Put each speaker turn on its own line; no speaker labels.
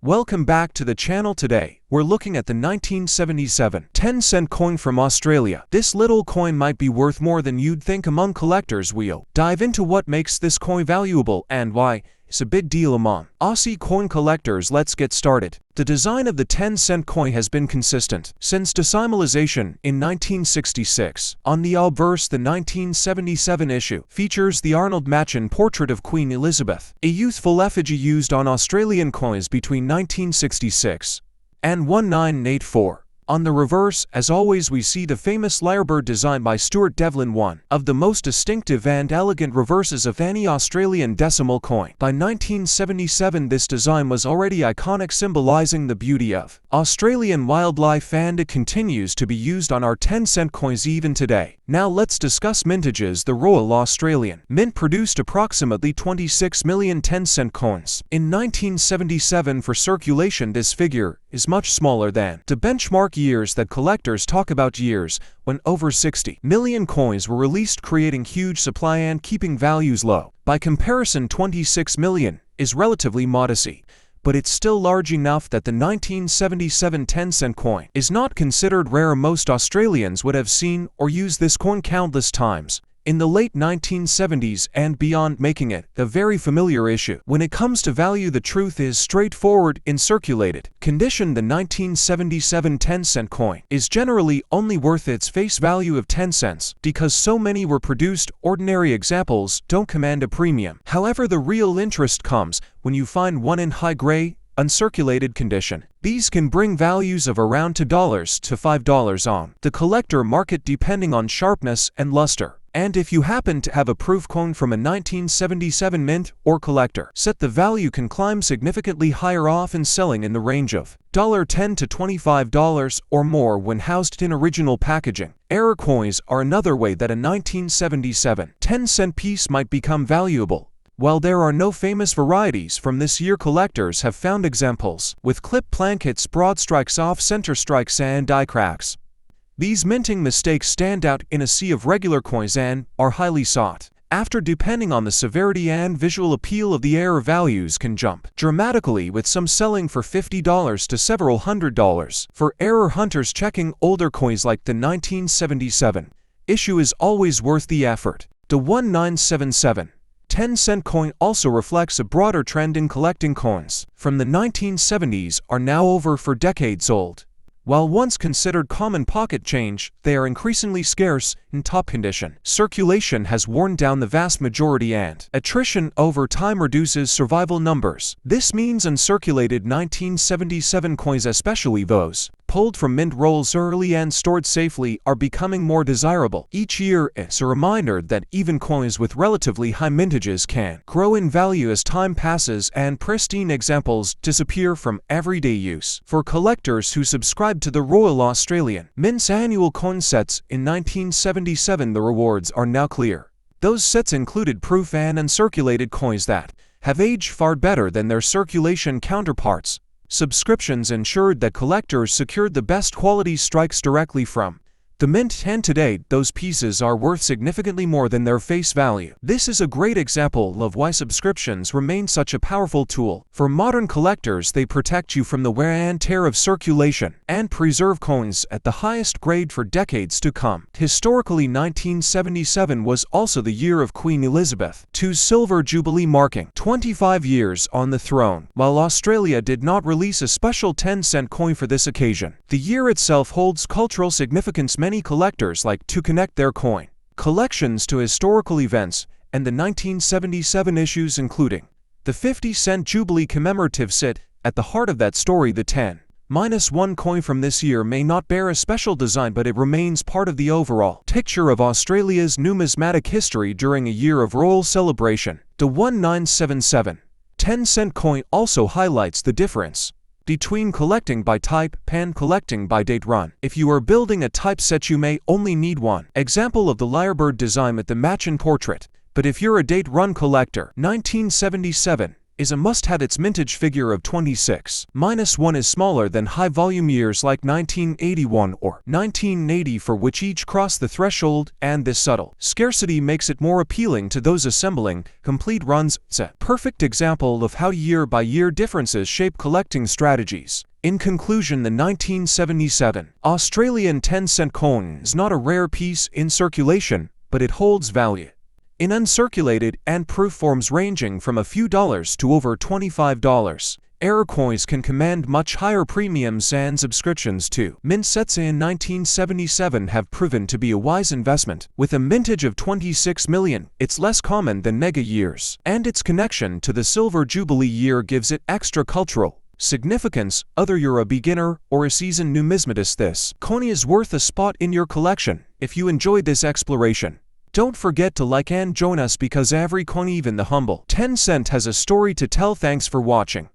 Welcome back to the channel. Today, we're looking at the 1977 10-cent coin from Australia. This little coin might be worth more than you'd think among collectors. We'll dive into what makes this coin valuable and why it's a big deal among Aussie coin collectors. Let's get started. The design of the 10-cent coin has been consistent since decimalization in 1966. On the obverse, the 1977 issue features the Arnold Machen portrait of Queen Elizabeth, a youthful effigy used on Australian coins between 1966 and 1984. On the reverse, as always, we see the famous lyrebird design by Stuart Devlin, one of the most distinctive and elegant reverses of any Australian decimal coin. By 1977, this design was already iconic, symbolizing the beauty of Australian wildlife, and it continues to be used on our 10-cent coins even today. Now let's discuss mintages. The Royal Australian Mint produced approximately 26 million 10-cent coins in 1977 for circulation. This figure is much smaller than the benchmark years that collectors talk about, years when over 60 million coins were released, creating huge supply and keeping values low. By comparison, 26 million is relatively modest, but it's still large enough that the 1977 10-cent coin is not considered rare. Most Australians would have seen or used this coin countless times in the late 1970s and beyond, making it a very familiar issue. When it comes to value, the truth is straightforward. In circulated condition, the 1977 10-cent coin is generally only worth its face value of 10 cents. Because so many were produced, ordinary examples don't command a premium. However, the real interest comes when you find one in high-grade, uncirculated condition. These can bring values of around $2 to $5 on the collector market, depending on sharpness and luster. And if you happen to have a proof coin from a 1977 mint or collector set, the value can climb significantly higher, often selling in the range of $10 to $25 or more when housed in original packaging. Error coins are another way that a 1977 10-cent piece might become valuable. While there are no famous varieties from this year, collectors have found examples with clip plankets, broad strikes, off-center strikes, and die cracks. These minting mistakes stand out in a sea of regular coins and are highly sought after. Depending on the severity and visual appeal of the error, values can jump dramatically, with some selling for $50 to several $100s. For error hunters checking older coins like the 1977 issue is always worth the effort. The 1977 10-cent coin also reflects a broader trend in collecting coins from the 1970s are now over for decades old. While once considered common pocket change, they are increasingly scarce in top condition. Circulation has worn down the vast majority, and attrition over time reduces survival numbers. This means uncirculated 1977 coins, especially those pulled from mint rolls early and stored safely, are becoming more desirable. Each year, it's a reminder that even coins with relatively high mintages can grow in value as time passes and pristine examples disappear from everyday use. For collectors who subscribe to the Royal Australian Mint's annual coin sets in 1977, the rewards are now clear. Those sets included proof and uncirculated coins that have aged far better than their circulation counterparts. Subscriptions ensured that collectors secured the best quality strikes directly from the mint, and today those pieces are worth significantly more than their face value. This is a great example of why subscriptions remain such a powerful tool. For modern collectors, they protect you from the wear and tear of circulation and preserve coins at the highest grade for decades to come. Historically, 1977 was also the year of Queen Elizabeth II's Silver Jubilee, marking 25 years on the throne. While Australia did not release a special 10-cent coin for this occasion, the year itself holds cultural significance. Many collectors like to connect their coin collections to historical events and the 1977 issues, including the 50-cent Jubilee commemorative sit at the heart of that story. The 10-1 coin from this year may not bear a special design, but it remains part of the overall picture of Australia's numismatic history during a year of royal celebration. The 1977 10-cent coin also highlights the difference between collecting by type and collecting by date run. If you are building a type set, you may only need one example of the lyrebird design with the Machen portrait. But if you're a date run collector, 1977 is a must-have. Its mintage figure of 26-1 is smaller than high-volume years like 1981 or 1980, for which each cross the threshold, and this subtle scarcity makes it more appealing to those assembling complete runs. It's a perfect example of how year-by-year differences shape collecting strategies. In conclusion, the 1977 Australian 10-cent coin is not a rare piece in circulation, but it holds value in uncirculated and proof forms ranging from a few dollars to over $25. Error coins can command much higher premiums, and subscriptions to mint sets in 1977 have proven to be a wise investment. With a mintage of 26 million, it's less common than mega years, and its connection to the Silver Jubilee year gives it extra cultural significance. Whether you're a beginner or a seasoned numismatist, this coin is worth a spot in your collection. If you enjoyed this exploration, don't forget to like and join us, because every coin, even the humble 10 cent, has a story to tell. Thanks for watching.